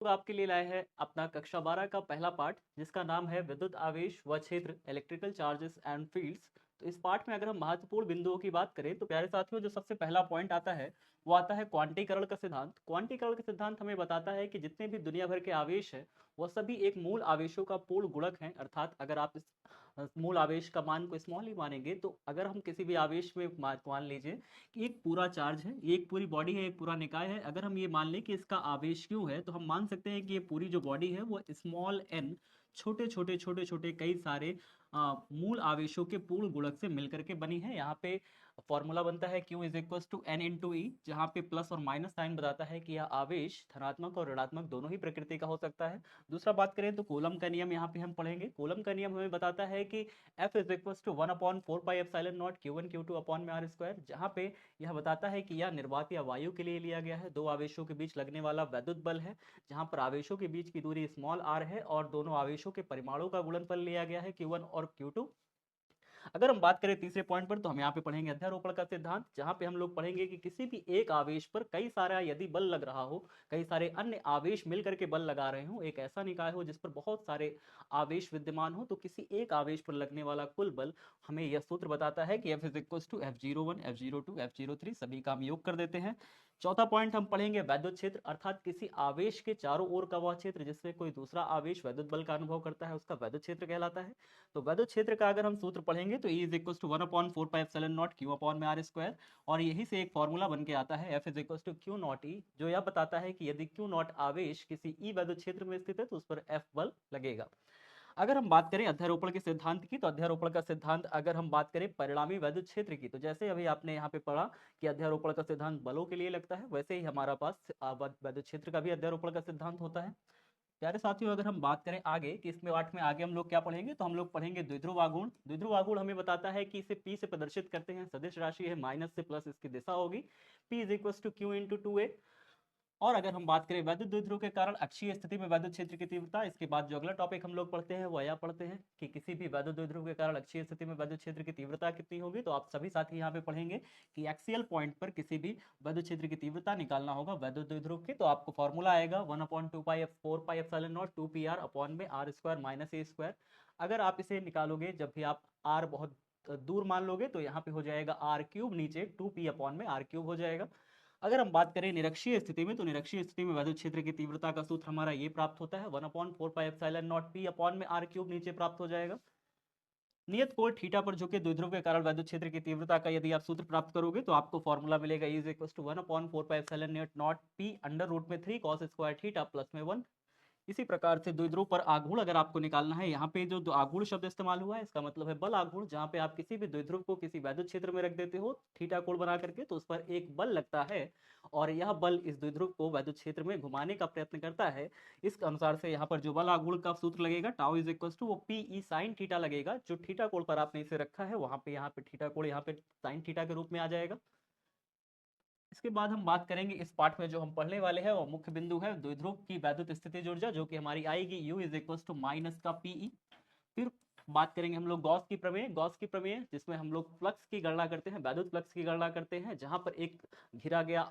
तो आपके लिए लाए हैं अपना कक्षा 12 का पहला पाठ, जिसका नाम है विद्युत आवेश व क्षेत्र, इलेक्ट्रिकल चार्जेस एंड फील्ड्स। तो इस पाठ में अगर हम महत्वपूर्ण बिंदुओं की बात करें तो प्यारे साथियों, जो सबसे पहला पॉइंट आता है वो आता है क्वांटीकरण का सिद्धांत। क्वांटीकरण का सिद्धांत हमें बताता है कि जितने भी दुनिया भर के आवेश हैं वह सभी एक मूल आवेशों का पूर्ण गुणक हैं। अर्थात अगर आप इस मूल आवेश का मान को स्मॉल ही मानेंगे, तो अगर हम किसी भी आवेश में मान लीजिए कि एक पूरा चार्ज है, एक पूरी बॉडी है, एक पूरा निकाय है, अगर हम ये मान लें कि इसका आवेश क्यों है, तो हम मान सकते हैं कि ये पूरी जो बॉडी है वो स्मॉल एन छोटे छोटे छोटे छोटे कई सारे मूल आवेशों के पूर्ण गुणक से मिलकर के बनी है। यहाँ पे फॉर्मूला बनता है Q is equal to n into e, जहाँ पे प्लस और माइनस साइन बताता है कि यह आवेश धनात्मक और ऋणात्मक दोनों ही प्रकृति का हो सकता है। दूसरा बात करें तो कूलम का नियम यहाँ पे हम पढ़ेंगे। कूलम का नियम हमें बताता है कि F is equal to 1/4πε0 Q1 Q2 upon में r², जहाँ पे यह बताता है कि यह निर्वात या वायु के लिए लिया गया है। दो आवेशों के बीच लगने वाला वैद्युत बल है, जहाँ पर आवेशों के बीच की दूरी स्मॉल r है और दोनों आवेशों के परिमाणों का गुणनफल लिया गया है Q1 और Q2। अगर हम बात करें तीसरे पॉइंट पर, तो हम यहाँ पे पढ़ेंगे अध्यारोपण का सिद्धांत, जहां पे हम लोग पढ़ेंगे कि किसी भी एक आवेश पर कई सारा यदि बल लग रहा हो, कई सारे अन्य आवेश मिलकर के बल लगा रहे हो, एक ऐसा निकाय हो जिस पर बहुत सारे आवेश विद्यमान हो, तो किसी एक आवेश पर लगने वाला कुल बल हमें यह सूत्र बताता है कि F is equal to F01 F02 F03, सभी का हम योग कर देते हैं। चौथा पॉइंट हम पढ़ेंगे वैद्युत क्षेत्र, अर्थात किसी आवेश के चारों ओर का वह क्षेत्र जिससे कोई दूसरा आवेश वैद्युत बल का अनुभव करता है, उसका वैद्युत क्षेत्र कहलाता है। तो वैद्युत क्षेत्र का अगर हम सूत्र पढ़ेंगे तो E is equal to 1/4πε0 Q upon में r², और यही से एक फॉर्मूला बन के आता है F is equal to Q not E, जो यह बताता है कि यदि Q नॉट आवेश किसी E वैद्युत क्षेत्र में स्थित है तो उस पर F बल लगेगा। अगर हम बात करें अध्यारोपण के सिद्धांत की, तो अध्यारोपण का सिद्धांत अगर हम बात करें परिणामी वैद्युत क्षेत्र की, तो जैसे अभी आपने यहाँ पे पढ़ा कि अध्यारोपण का सिद्धांत बलों के लिए लगता है, वैसे ही हमारा पास वैद्युत क्षेत्र का भी अध्यारोपण का सिद्धांत होता है। प्यारे साथियों, अगर हम बात करें आगे कि इसमें पाठ में आगे हम लोग क्या पढ़ेंगे, तो हम लोग पढ़ेंगे द्विध्रुव आघूर्ण। द्विध्रुव आघूर्ण हमें बताता है कि इसे P से प्रदर्शित करते हैं, सदिश राशि है, माइनस से प्लस इसकी दिशा होगी, P is equal to Q into 2a। और अगर हम बात करें वैद्युत द्विध्रुव के कारण अक्षीय स्थिति में वैद्युत क्षेत्र की तीव्रता, इसके बाद जो अगला टॉपिक हम लोग पढ़ते हैं वो यह पढ़ते हैं कि किसी भी वैद्युत द्विध्रुव के कारण अक्षीय स्थिति में वैद्युत क्षेत्र की तीव्रता कितनी होगी। तो आप सभी साथी यहाँ पे पढ़ेंगे कि एक्सियल पॉइंट पर किसी भी वैद्युत क्षेत्र की तीव्रता निकालना होगा वैद्युत द्विध्रुव की, तो आपको फॉर्मूला आएगा 1/2π4πε0 2pr अपॉन में r² माइनस a²। अगर आप इसे निकालोगे, जब भी आप r बहुत दूर मान लोगे, तो यहाँ पे हो जाएगा r³ नीचे 2p अपॉन में r³ हो जाएगा। अगर हम बात करें निरक्षीय स्थिति में, तो निरक्षीय स्थिति में वैद्युत क्षेत्र की तीव्रता का सूत्र हमारा ये प्राप्त होता है 1/4πε0 p अपॉन में r³ नीचे प्राप्त हो जाएगा। नियत कोण थीटा पर झुके द्विध्रुव के कारण वैद्युत क्षेत्र की तीव्रता का यदि आप सूत्र प्राप्त करोगे, तो आपको फॉर्मूला मिलेगा E is equal to 1/4πε0 p under root में 3 cos स्क्वायर थीटा प्लस में 1। इसी प्रकार से द्विध्रुव पर आघूर्ण अगर आपको निकालना है, यहाँ पे जो आघूर्ण शब्द इस्तेमाल हुआ है इसका मतलब है बल आघूर्ण, जहाँ पे आप किसी भी द्विध्रुव को किसी वैद्युत क्षेत्र में रख देते हो थीटा कोण बना करके, तो उस पर एक बल लगता है और यह बल इस द्विध्रुव को वैद्युत क्षेत्र में घुमाने का प्रयत्न करता है। इस अनुसार से यहाँ पर जो बल आघूर्ण का सूत्र लगेगा टाउ इज इक्वल टू वो पी ई साइन थीटा लगेगा। जो थीटा कोण पर आपने इसे रखा है वहां पे यहाँ पे थीटा कोण यहाँ पे साइन थीटा के रूप में आ जाएगा। इसके बाद हम बात करेंगे इस पाठ में जो हम पढ़ने वाले हैं वो मुख्य बिंदु है द्विध्रुव की वैद्युत स्थितिज ऊर्जा, जो कि हमारी आएगी U is equal to minus का पीई। फिर बात करेंगे हम लोग गॉस की प्रमेय, गॉस की प्रमेय जिसमें हम लोग फ्लक्स की गणना करते हैं, वैद्युत फ्लक्स की गणना करते हैं, जहां पर एक घिरा गया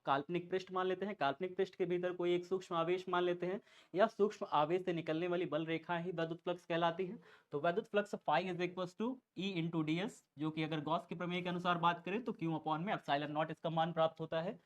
काल्पनिक पृष्ठ मान लेते हैं, काल्पनिक पृष्ठ के भीतर कोई एक सूक्ष्म आवेश मान लेते हैं, या सूक्ष्म आवेश से निकलने वाली बल रेखा ही वैद्युत फ्लक्स कहलाती है। तो वैद्युत flux phi is equal to E into D S, जो कि अगर गॉस की प्रमेय के अनुसार बात करें तो क्यू अपॉन में एप्सिलॉन नॉट इसका मान प्राप्त होता है।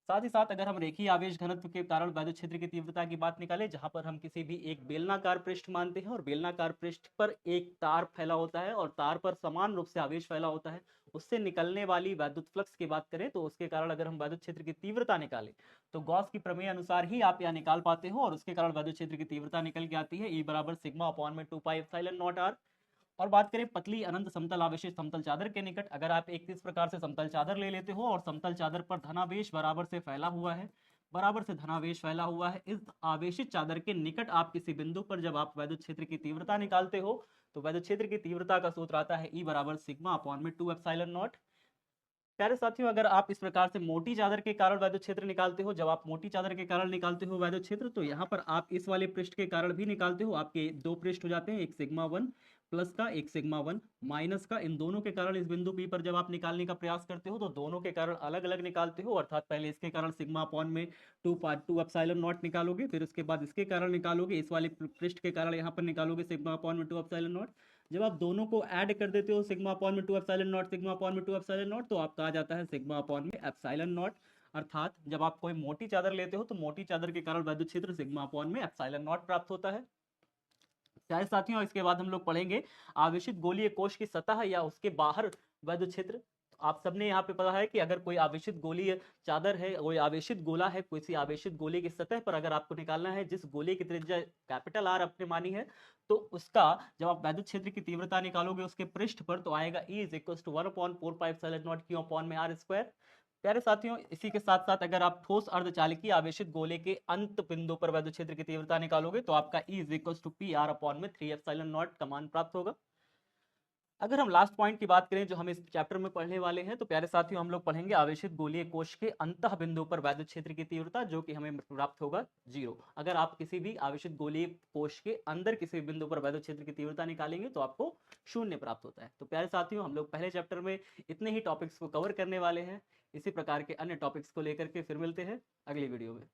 साथ ही साथ अगर हम रेखीय आवेश घनत्व के कारण वैद्युत क्षेत्र की तीव्रता की बात निकालें, जहां पर हम किसी भी एक बेलनाकार पृष्ठ मानते हैं और बेलनाकार पृष्ठ पर एक तार फैला होता है और तार पर समान रूप से आवेश फैला होता है, उससे निकलने वाली वैद्युत फ्लक्स की बात करें तो उसके कारण अगर हम वैद्युत क्षेत्र की तीव्रता निकालें तो गॉस की प्रमेय अनुसार ही आप यह निकाल पाते हो, और उसके कारण वैद्युत क्षेत्र की तीव्रता निकल के आती है E बराबर सिग्मा अपॉन में 2 पाई एप्सिलॉन नॉट r। और बात करें पतली अनंत समतल आवेशित समतल चादर के निकट, अगर आप एक इस प्रकार से समतल चादर ले लेते हो और समतल चादर पर धनावेश बराबर से फैला हुआ है, बराबर से धनावेश फैला हुआ है, इस आवेशित चादर के निकट आप किसी बिंदु पर जब आप वैद्युत क्षेत्र की तीव्रता निकालते हो, तो वैद्युत क्षेत्र की तीव्रता का सूत्र आता है E बराबर सिग्मा अपॉन में 2 एप्सिलॉन नॉट। प्यारे साथियों, अगर आप इस प्रकार से मोटी चादर के कारण वैद्युत क्षेत्र निकालते हो, जब आप मोटी चादर के कारण निकालते हो वैद्युत क्षेत्र, तो यहाँ पर आप इस वाले पृष्ठ के कारण भी निकालते हो, आपके दो पृष्ठ हो जाते हैं, एक सिग्मा 1 प्लस का एक सिग्मा 1 माइनस का, इन दोनों के कारण इस बिंदु P पर जब आप निकालने का प्रयास करते हो तो दोनों के कारण अलग अलग निकालते हो, अर्थात पहले इसके कारण सिग्मा अपॉन में 2 एप्सिलॉन नॉट निकालोगे, फिर उसके बाद इसके कारण निकालोगे, इस वाले पृष्ठ के कारण यहाँ पर निकालोगे सिग्मा अपॉन में 2 एप्सिलॉन नॉट। जब आप दोनों को ऐड कर देते हो सिग्मा अपॉन में 2 एप्सिलॉन नॉट, सिग्मा अपॉन में 2 एप्सिलॉन नॉट, तो आपका आ जाता है सिग्मा अपॉन में एप्सिलॉन नॉट। अर्थात जब आप कोई मोटी चादर लेते हो तो मोटी चादर के कारण वैद्युत क्षेत्र सिग्मा अपॉन में एप्सिलॉन नॉट प्राप्त होता है। प्यारे साथियों, इसके बाद हम लोग पढ़ेंगे आवेशित गोलीय कोश की सतह या उसके बाहर वैद्युत क्षेत्र। आप सबने यहाँ पे पता है कि अगर कोई आवेशित गोलीय चादर है, कोई आवेशित गोला है, किसी आवेशित गोले की सतह पर अगर आपको निकालना है जिस गोले की त्रिज्या कैपिटल आर अपने मानी है, तो उसका जब आप वैद्युत क्षेत्र की तीव्रता निकालोगे उसके पृष्ठ पर, तो आएगा E is equal to 1/4πε0 Q upon में R स्क्वायर। प्यारे साथियों, इसी के साथ साथ अगर आप ठोस अर्धचालकीय आवेशित गोले के अंत बिंदु पर वैद्युत क्षेत्र की तीव्रता निकालोगे तो आपका E is equal to PR upon में 3 एप्सिलॉन नॉट का मान प्राप्त होगा। अगर हम लास्ट पॉइंट की बात करें जो हम इस चैप्टर में पढ़ने वाले हैं, तो प्यारे साथियों हम लोग पढ़ेंगे आवेशित गोलीय कोश के अंतः बिंदु पर वैद्युत क्षेत्र की तीव्रता, जो कि हमें प्राप्त होगा 0। अगर आप किसी भी आवेशित गोलीय कोश के अंदर किसी बिंदु पर वैद्युत क्षेत्र की तीव्रता निकालेंगे तो आपको 0 प्राप्त होता है। तो प्यारे साथियों, हम लोग पहले चैप्टर में इतने ही टॉपिक्स को कवर करने वाले हैं। इसी प्रकार के अन्य टॉपिक्स को लेकर के फिर मिलते हैं अगली वीडियो में।